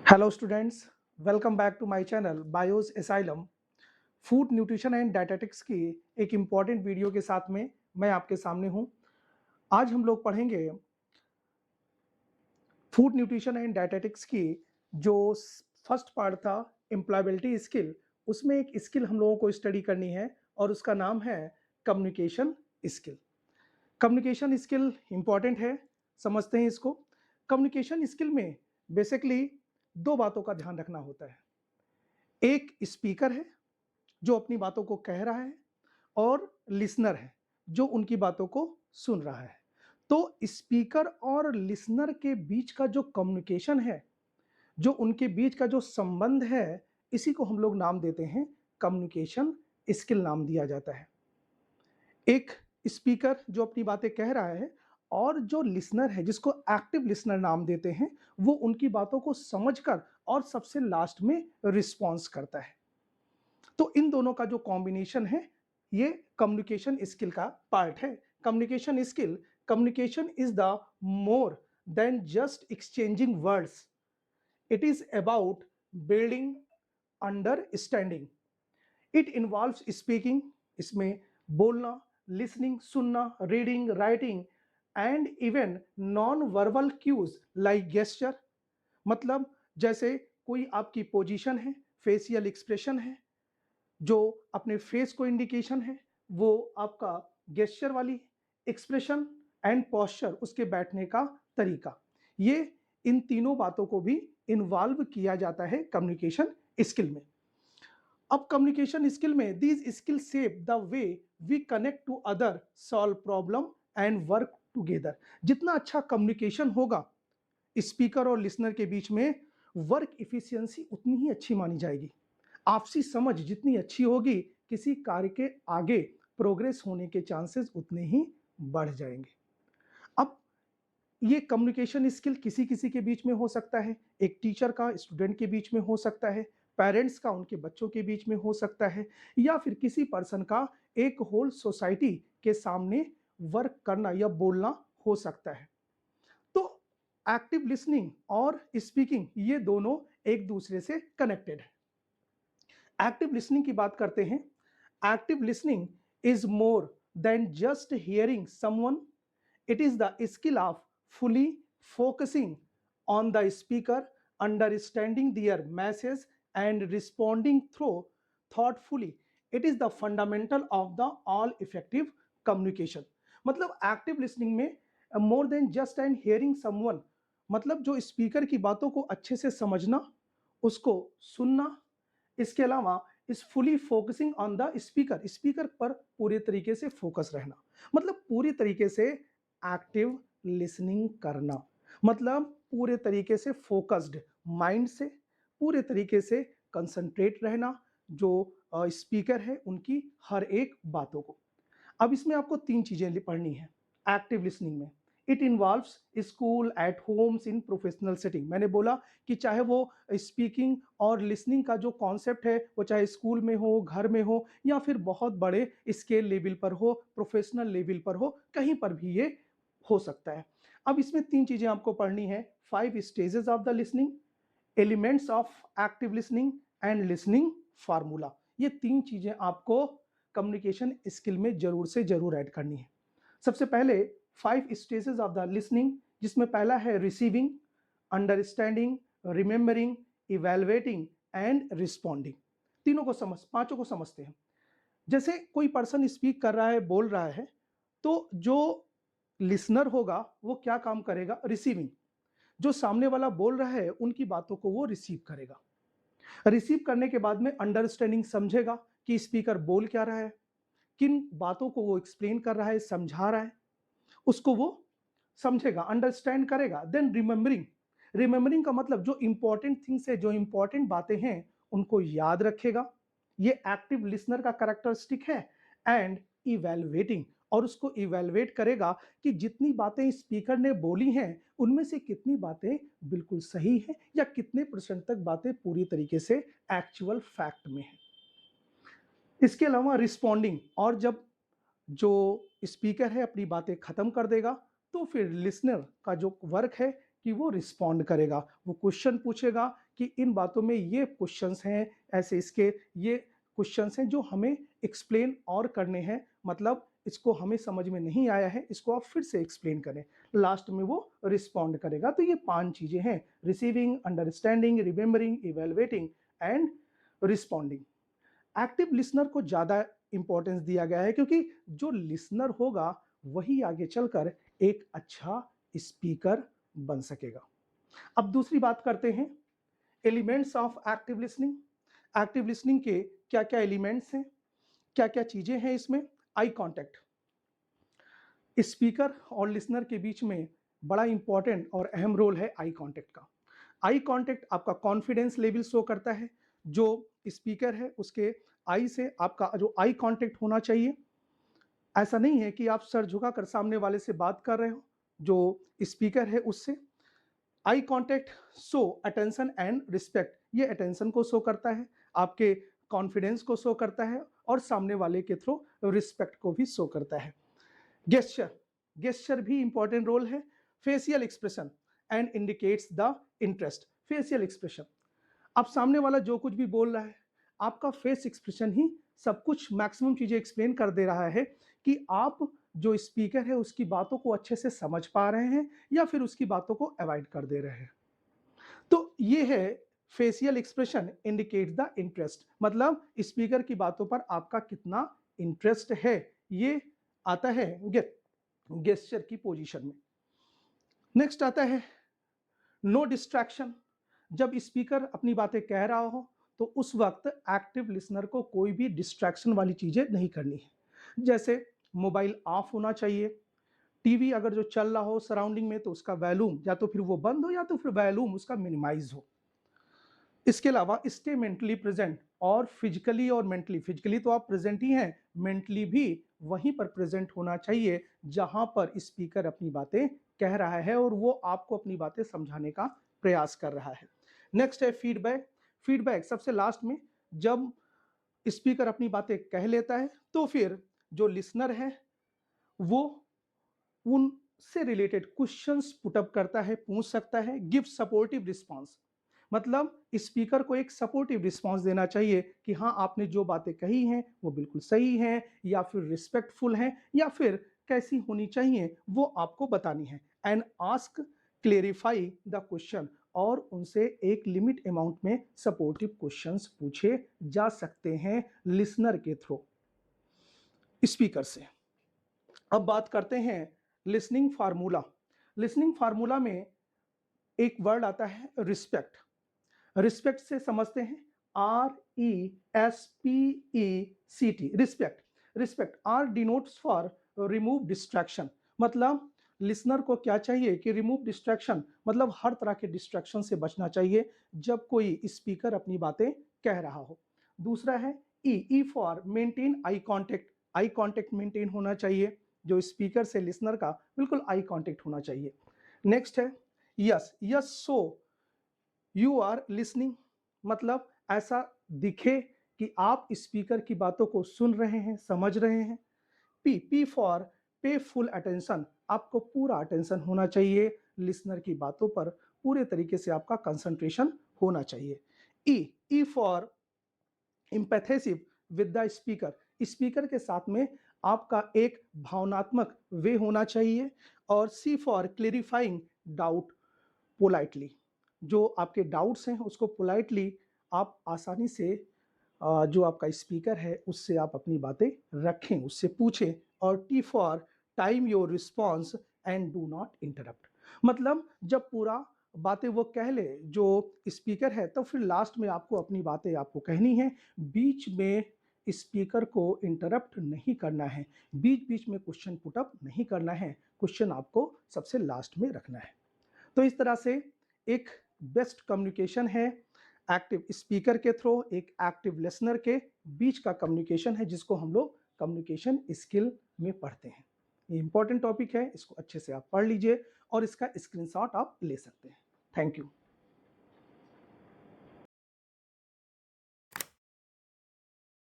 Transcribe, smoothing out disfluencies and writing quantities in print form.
Hello students, welcome back to my channel bios asylum. Food nutrition and dietetics की एक important video के साथ में मैं आपके सामने हूं। आज हम लोग पढ़ेंगे फूड न्यूट्रिशन एंड डायटेटिक्स की जो फर्स्ट पार्ट था एम्प्लॉयबिलिटी स्किल। उसमें एक स्किल हम लोगों को स्टडी करनी है और उसका नाम है communication skill. Communication skill important है, समझते हैं इसको। कम्युनिकेशन स्किल में बेसिकली दो बातों का ध्यान रखना होता है। एक स्पीकर है जो अपनी बातों को कह रहा है और लिसनर है जो उनकी बातों को सुन रहा है। तो स्पीकर और लिसनर के बीच का जो कम्युनिकेशन है, जो उनके बीच का जो संबंध है, इसी को हम लोग नाम देते हैं कम्युनिकेशन स्किल नाम दिया जाता है। एक स्पीकर जो अपनी बातें कह रहा है और जो लिसनर है जिसको एक्टिव लिसनर नाम देते हैं, वो उनकी बातों को समझकर और सबसे लास्ट में रिस्पॉन्स करता है। तो इन दोनों का जो कॉम्बिनेशन है, ये कम्युनिकेशन स्किल का पार्ट है। Communication is the more than just exchanging words, it is about building understanding. It involves speaking, इसमें बोलना, लिसनिंग सुनना, reading, writing and even non verbal cues like gesture. मतलब जैसे कोई आपकी पोजीशन है, फेशियल एक्सप्रेशन है, जो अपने फेस को इंडिकेशन है, वो आपका गेस्चर वाली एक्सप्रेशन एंड पोस्चर, उसके बैठने का तरीका, ये इन तीनों बातों को भी इन्वॉल्व किया जाता है कम्युनिकेशन स्किल में। अब कम्युनिकेशन स्किल में these skill shape the way we connect to other, solve problem and work together. जितना अच्छा कम्युनिकेशन होगा स्पीकर और लिसनर के बीच में, वर्क इफिशियंसी उतनी ही अच्छी मानी जाएगी। आपसी समझ जितनी अच्छी होगी, किसी कार्य के आगे प्रोग्रेस होने के चांसेस उतने ही बढ़ जाएंगे। अब ये कम्युनिकेशन स्किल किसी किसी के बीच में हो सकता है, एक टीचर का स्टूडेंट के बीच में हो सकता है, पेरेंट्स का उनके बच्चों के बीच में हो सकता है, या फिर किसी पर्सन का एक होल सोसाइटी के सामने वर्क करना या बोलना हो सकता है। तो एक्टिव लिसनिंग और स्पीकिंग ये दोनों एक दूसरे से कनेक्टेड है। एक्टिव लिसनिंग की बात करते हैं। Active listening is more than just hearing someone, it is the skill of fully focusing on the speaker, understanding their message and responding through thoughtfully. It is the fundamental of the all effective communication. मतलब active listening में मोर than just and hearing someone, मतलब जो speaker की बातों को अच्छे से समझना, उसको सुनना, इसके अलावा इस fully focusing on the speaker, speaker पर पूरे तरीके से फोकस रहना, मतलब पूरी तरीके से एक्टिव लिसनिंग करना, मतलब पूरे तरीके से फोकस्ड माइंड से, पूरे तरीके से कंसंट्रेट रहना जो स्पीकर है उनकी हर एक बातों को। अब इसमें आपको तीन चीजें पढ़नी है एक्टिव लिसनिंग में। It involves school, eight Holmes, in professional setting. मैंने बोला कि चाहे वो स्पीकिंग और लिसनिंग का जो कॉन्सेप्ट है वो चाहे स्कूल में हो, घर में हो, या फिर बहुत बड़े स्केल लेवल पर हो, प्रोफेशनल लेवल पर हो, कहीं पर भी ये हो सकता है। अब इसमें तीन चीजें आपको पढ़नी है। 5 stages of the listening, elements of active listening and listening formula. ये तीन चीजें आपको कम्युनिकेशन स्किल में जरूर से जरूर ऐड करनी है। सबसे पहले 5 स्टेजेस ऑफ द लिसनिंग, जिसमें पहला है receiving, understanding, remembering, evaluating and responding. तीनों को पांचों को समझते हैं। जैसे कोई पर्सन स्पीक कर रहा है, बोल रहा है, तो जो लिसनर होगा वो क्या काम करेगा? रिसीविंग। जो सामने वाला बोल रहा है उनकी बातों को वो रिसीव करेगा। रिसीव करने के बाद में अंडरस्टैंडिंग, समझेगा कि स्पीकर बोल क्या रहा है, किन बातों को वो एक्सप्लेन कर रहा है, समझा रहा है, उसको वो समझेगा, अंडरस्टैंड करेगा। देन रिमेंबरिंग, रिमेंबरिंग का मतलब जो इंपॉर्टेंट थिंग्स है, जो इंपॉर्टेंट बातें हैं, उनको याद रखेगा। ये एक्टिव लिसनर का कैरेक्टरिस्टिक है। एंड इवैल्यूएटिंग, और उसको इवैल्यूएट करेगा कि जितनी बातें स्पीकर ने बोली हैं उनमें से कितनी बातें बिल्कुल सही हैं या कितने परसेंट तक बातें पूरी तरीके से एक्चुअल फैक्ट में है। इसके अलावा रिस्पॉन्डिंग, और जब जो स्पीकर है अपनी बातें खत्म कर देगा तो फिर लिसनर का जो वर्क है कि वो रिस्पॉन्ड करेगा, वो क्वेश्चन पूछेगा कि इन बातों में ये क्वेश्चंस हैं, ऐसे इसके ये क्वेश्चंस हैं जो हमें एक्सप्लेन और करने हैं, मतलब इसको हमें समझ में नहीं आया है, इसको आप फिर से एक्सप्लेन करें। लास्ट में वो रिस्पॉन्ड करेगा। तो ये 5 चीजें हैं, receiving, understanding, remembering, evaluating and responding. Active listener को ज़्यादा इंपॉर्टेंस दिया गया है क्योंकि जो लिसनर होगा वही आगे चलकर एक अच्छा स्पीकर बन सकेगा। अब दूसरी बात करते हैं, elements of active listening. Active listening के क्या क्या एलिमेंट्स हैं, क्या क्या चीजें हैं इसमें। आई कांटेक्ट, स्पीकर और लिसनर के बीच में बड़ा इंपॉर्टेंट और अहम रोल है आई कांटेक्ट का। आई कांटेक्ट आपका कॉन्फिडेंस लेवल शो करता है। जो स्पीकर है उसके आई से आपका जो आई कांटेक्ट होना चाहिए, ऐसा नहीं है कि आप सर झुकाकर सामने वाले से बात कर रहे हो, जो स्पीकर है उससे। Eye contact show attention and respect, ये अटेंशन को शो करता है, आपके कॉन्फिडेंस को शो करता है और सामने वाले के थ्रू रिस्पेक्ट को भी शो करता है। गेस्चर, गेस्चर भी इंपॉर्टेंट रोल है। Facial expression and indicates the interest. Facial expression, अब सामने वाला जो कुछ भी बोल रहा है, आपका फेस एक्सप्रेशन ही सब कुछ मैक्सिमम चीजें एक्सप्लेन कर दे रहा है कि आप जो स्पीकर है उसकी बातों को अच्छे से समझ पा रहे हैं या फिर उसकी बातों को अवॉइड कर दे रहे हैं। तो ये है facial expression indicates the interest, मतलब स्पीकर की बातों पर आपका कितना इंटरेस्ट है, ये आता है गेस्चर की पोजीशन में। नेक्स्ट आता है नो डिस्ट्रैक्शन। जब स्पीकर अपनी बातें कह रहा हो तो उस वक्त एक्टिव लिसनर को कोई भी डिस्ट्रैक्शन वाली चीजें नहीं करनी है। जैसे मोबाइल ऑफ होना चाहिए, टीवी अगर जो चल रहा हो सराउंडिंग में तो उसका वॉल्यूम या तो फिर वो बंद हो या तो फिर वॉल्यूम उसका मिनिमाइज हो। इसके अलावा स्टे मेंटली प्रेजेंट, और फिजिकली और मेंटली, फिजिकली तो आप प्रेजेंट ही हैं, मेंटली भी वहीं पर प्रेजेंट होना चाहिए जहां पर स्पीकर अपनी बातें कह रहा है और वो आपको अपनी बातें समझाने का प्रयास कर रहा है। नेक्स्ट है फीडबैक। फीडबैक सबसे लास्ट में, जब स्पीकर अपनी बातें कह लेता है तो फिर जो लिसनर है वो उनसे रिलेटेड क्वेश्चंस पुटअप करता है, पूछ सकता है। गिव सपोर्टिव रिस्पांस, मतलब स्पीकर को एक सपोर्टिव रिस्पांस देना चाहिए कि हाँ आपने जो बातें कही हैं वो बिल्कुल सही हैं या फिर रिस्पेक्टफुल हैं या फिर कैसी होनी चाहिए वो आपको बतानी है। And ask clarify the question, और उनसे एक लिमिट अमाउंट में सपोर्टिव क्वेश्चंस पूछे जा सकते हैं लिसनर के थ्रू स्पीकर से। अब बात करते हैं लिसनिंग फार्मूला। लिसनिंग फार्मूला में एक वर्ड आता है रिस्पेक्ट। रिस्पेक्ट से समझते हैं RESPECT, respect. Respect, R denotes for remove distraction, मतलब लिसनर को क्या चाहिए कि रिमूव डिस्ट्रैक्शन, मतलब हर तरह के डिस्ट्रैक्शन से बचना चाहिए जब कोई स्पीकर अपनी बातें कह रहा हो। दूसरा है E for maintain eye contact, eye contact maintain होना चाहिए, जो स्पीकर से लिसनर का बिल्कुल आई कांटेक्ट होना चाहिए। नेक्स्ट है yes, yes so you are listening, मतलब ऐसा दिखे कि आप स्पीकर की बातों को सुन रहे हैं, समझ रहे हैं। पी फॉर पे फुल अटेंशन, आपको पूरा अटेंशन होना चाहिए, लिसनर की बातों पर पूरे तरीके से आपका कंसंट्रेशन होना चाहिए। E for empathetic with the speaker, speaker के साथ में आपका एक भावनात्मक वे होना चाहिए। और सी फॉर क्लेरिफाइंग डाउट पोलाइटली, जो आपके डाउट्स हैं उसको पोलाइटली आप आसानी से जो आपका स्पीकर है उससे आप अपनी बातें रखें, उससे पूछें। और T for time your response and do not interrupt, मतलब जब पूरा बातें वो कह ले जो स्पीकर है तो फिर लास्ट में आपको अपनी बातें आपको कहनी है, बीच में स्पीकर को इंटरप्ट नहीं करना है, बीच बीच में क्वेश्चन पुटअप नहीं करना है, क्वेश्चन आपको सबसे लास्ट में रखना है। तो इस तरह से एक बेस्ट कम्युनिकेशन है एक्टिव स्पीकर के थ्रू एक एक्टिव लिसनर के बीच का कम्युनिकेशन है, जिसको हम लोग कम्युनिकेशन स्किल में पढ़ते हैं। ये इंपॉर्टेंट टॉपिक है, इसको अच्छे से आप पढ़ लीजिए और इसका स्क्रीनशॉट आप ले सकते हैं। Thank you.